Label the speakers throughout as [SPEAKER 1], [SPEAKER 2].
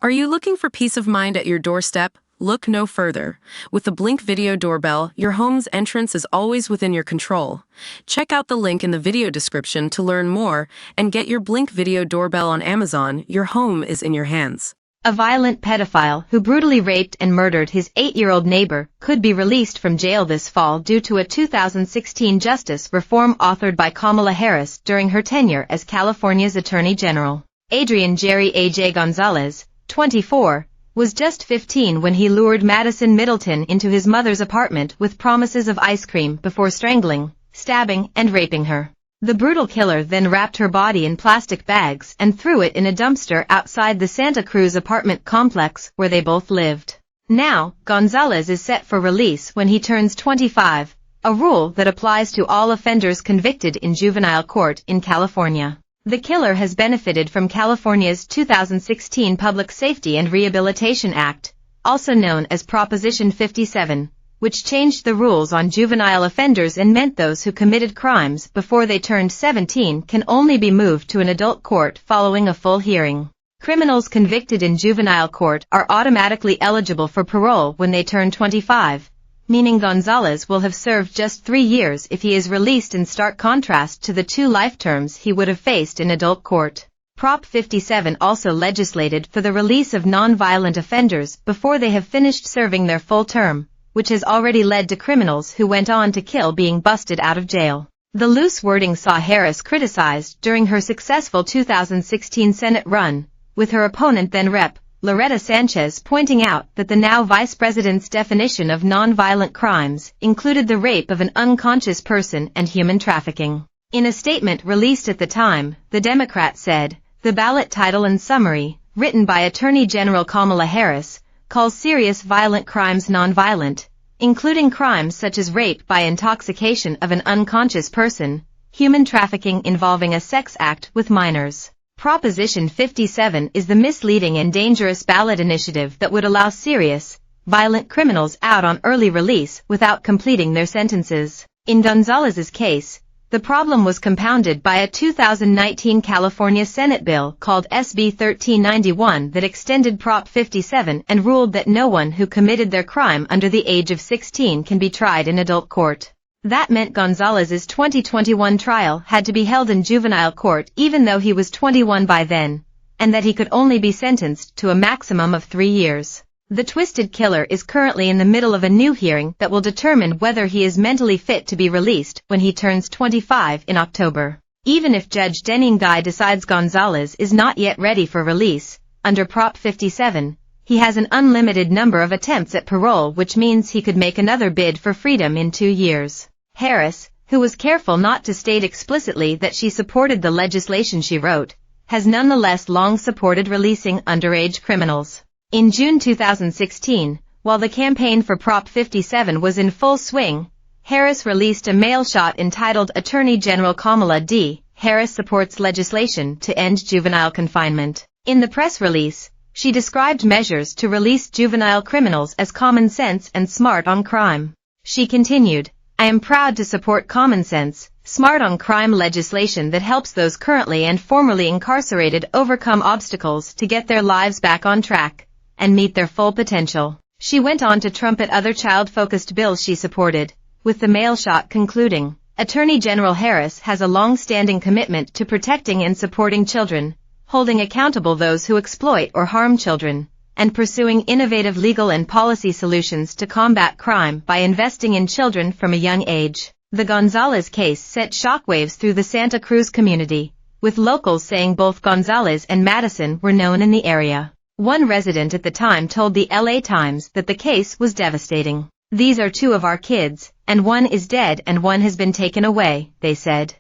[SPEAKER 1] Are you looking for peace of mind at your doorstep? Look no further. With the Blink Video Doorbell, your home's entrance is always within your control. Check out the link in the video description to learn more and get your Blink Video Doorbell on Amazon. Your home is in your hands.
[SPEAKER 2] A violent pedophile who brutally raped and murdered his 8-year-old neighbor could be released from jail this fall due to a 2016 justice reform authored by Kamala Harris during her tenure as California's Attorney General. Adrian Jerry A.J. Gonzalez, 24, was just 15 when he lured Madison Middleton into his mother's apartment with promises of ice cream before strangling, stabbing, and raping her. The brutal killer then wrapped her body in plastic bags and threw it in a dumpster outside the Santa Cruz apartment complex where they both lived. Now, Gonzalez is set for release when he turns 25, a rule that applies to all offenders convicted in juvenile court in California. The killer has benefited from California's 2016 Public Safety and Rehabilitation Act, also known as Proposition 57, which changed the rules on juvenile offenders and meant those who committed crimes before they turned 17 can only be moved to an adult court following a full hearing. Criminals convicted in juvenile court are automatically eligible for parole when they turn 25, meaning Gonzalez will have served just 3 years if he is released, in stark contrast to the 2 life terms he would have faced in adult court. Prop 57 also legislated for the release of non-violent offenders before they have finished serving their full term, which has already led to criminals who went on to kill being busted out of jail. The loose wording saw Harris criticized during her successful 2016 Senate run, with her opponent then Rep. Loretta Sanchez pointing out that the now vice president's definition of non-violent crimes included the rape of an unconscious person and human trafficking. In a statement released at the time, the Democrat said, "The ballot title and summary, written by Attorney General Kamala Harris, calls serious violent crimes non-violent, including crimes such as rape by intoxication of an unconscious person, human trafficking involving a sex act with minors." Proposition 57 is the misleading and dangerous ballot initiative that would allow serious, violent criminals out on early release without completing their sentences. In Gonzalez's case, the problem was compounded by a 2019 California Senate bill called SB 1391 that extended Prop 57 and ruled that no one who committed their crime under the age of 16 can be tried in adult court. That meant Gonzalez's 2021 trial had to be held in juvenile court even though he was 21 by then, and that he could only be sentenced to a maximum of 3 years. The twisted killer is currently in the middle of a new hearing that will determine whether he is mentally fit to be released when he turns 25 in October. Even if Judge Denning Guy decides Gonzalez is not yet ready for release, under Prop 57, he has an unlimited number of attempts at parole, which means he could make another bid for freedom in 2 years. Harris, who was careful not to state explicitly that she supported the legislation she wrote, has nonetheless long supported releasing underage criminals. In June 2016, while the campaign for Prop 57 was in full swing, Harris released a mail shot entitled "Attorney General Kamala D. Harris supports legislation to end juvenile confinement." In the press release, she described measures to release juvenile criminals as common sense and smart on crime. She continued, "I am proud to support common sense, smart on crime legislation that helps those currently and formerly incarcerated overcome obstacles to get their lives back on track and meet their full potential." She went on to trumpet other child-focused bills she supported, with the mail shot concluding, "Attorney General Harris has a long-standing commitment to protecting and supporting children, holding accountable those who exploit or harm children, and pursuing innovative legal and policy solutions to combat crime by investing in children from a young age." The Gonzalez case sent shockwaves through the Santa Cruz community, with locals saying both Gonzalez and Madison were known in the area. One resident at the time told the LA Times that the case was devastating. "These are 2 of our kids, and one is dead and one has been taken away," they said.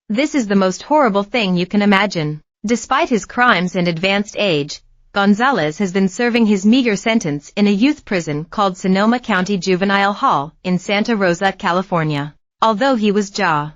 [SPEAKER 2] "This is the most horrible thing you can imagine." Despite his crimes and advanced age, Gonzalez has been serving his meager sentence in a youth prison called Sonoma County Juvenile Hall in Santa Rosa, California. Although he was Ja.